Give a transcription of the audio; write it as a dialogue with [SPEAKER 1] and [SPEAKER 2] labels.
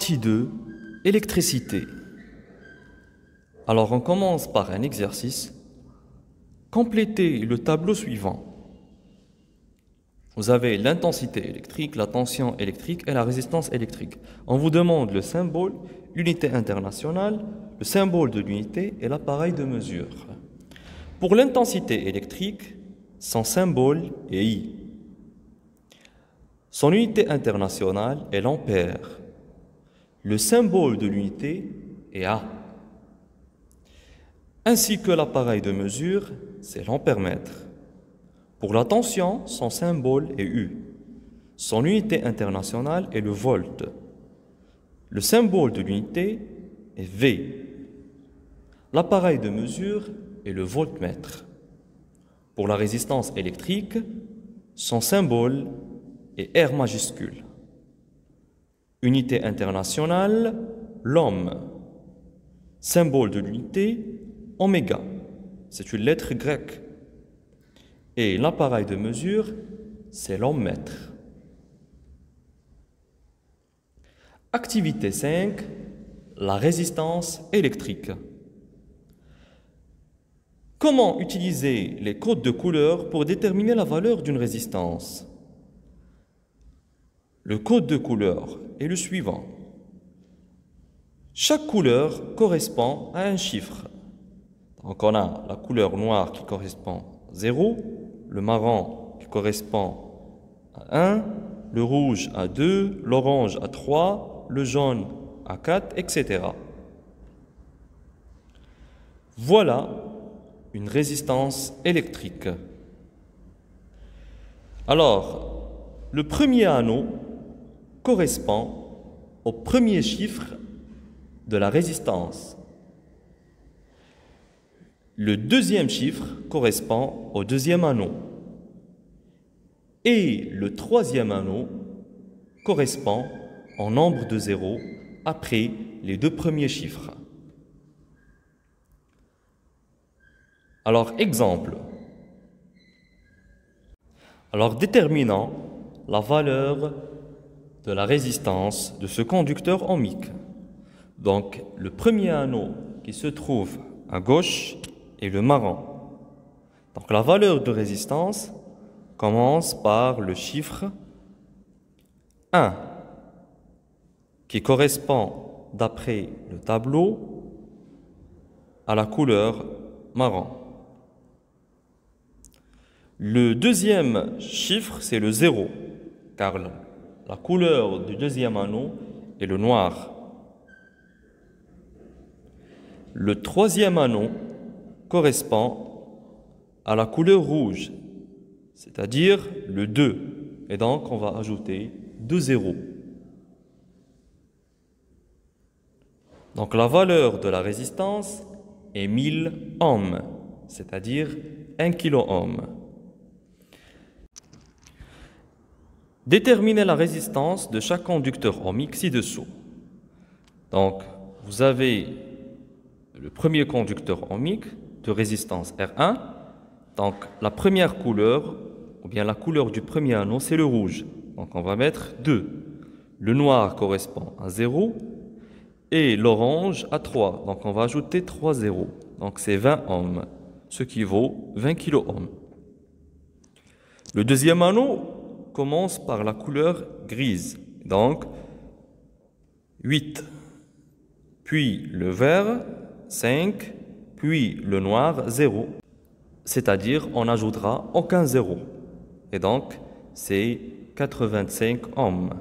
[SPEAKER 1] Partie 2, électricité. Alors on commence par un exercice. Complétez le tableau suivant. Vous avez l'intensité électrique, la tension électrique et la résistance électrique. On vous demande le symbole, l'unité internationale, le symbole de l'unité et l'appareil de mesure. Pour l'intensité électrique, son symbole est I. Son unité internationale est l'ampère. Le symbole de l'unité est A. Ainsi que l'appareil de mesure, c'est l'ampèremètre. Pour la tension, son symbole est U. Son unité internationale est le volt. Le symbole de l'unité est V. L'appareil de mesure est le voltmètre. Pour la résistance électrique, son symbole est R majuscule. Unité internationale, l'ohm. Symbole de l'unité, oméga. C'est une lettre grecque. Et l'appareil de mesure, c'est l'ohmmètre. Activité 5, la résistance électrique. Comment utiliser les codes de couleur pour déterminer la valeur d'une résistance? Le code de couleur est le suivant. Chaque couleur correspond à un chiffre. Donc on a la couleur noire qui correspond à 0, le marron qui correspond à 1, le rouge à 2, l'orange à 3, le jaune à 4, etc. Voilà une résistance électrique. Alors, le premier anneau correspond au premier chiffre de la résistance. Le deuxième chiffre correspond au deuxième anneau. Et le troisième anneau correspond au nombre de zéros après les deux premiers chiffres. Alors, exemple. Alors, déterminons la valeur de la résistance de ce conducteur ohmique. Donc, le premier anneau qui se trouve à gauche est le marron. Donc, la valeur de résistance commence par le chiffre 1, qui correspond, d'après le tableau, à la couleur marron. Le deuxième chiffre, c'est le 0, car la couleur du deuxième anneau est le noir. Le troisième anneau correspond à la couleur rouge, c'est-à-dire le 2. Et donc, on va ajouter 2 zéros. Donc, la valeur de la résistance est 1000 ohms, c'est-à-dire 1 kiloohm. Déterminez la résistance de chaque conducteur ohmique ci-dessous. Donc, vous avez le premier conducteur ohmique de résistance R1. Donc, la première couleur, ou bien la couleur du premier anneau, c'est le rouge. Donc, on va mettre 2. Le noir correspond à 0 et l'orange à 3. Donc, on va ajouter 3 zéros. Donc, c'est 20 ohms, ce qui vaut 20 kiloohms. Le deuxième anneau commence par la couleur grise, donc 8, puis le vert 5, puis le noir 0, c'est-à-dire on n'ajoutera aucun zéro, et donc c'est 85 ohms.